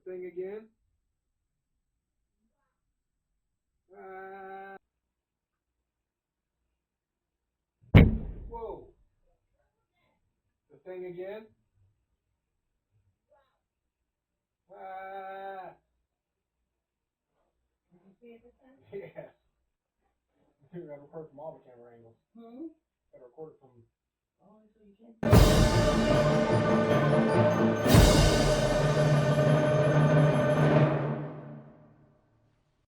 thing again. Whoa. The thing again. Did you see it this time? Yeah. You gotta record from all the camera angles. Gotta record it from. Oh, so you can.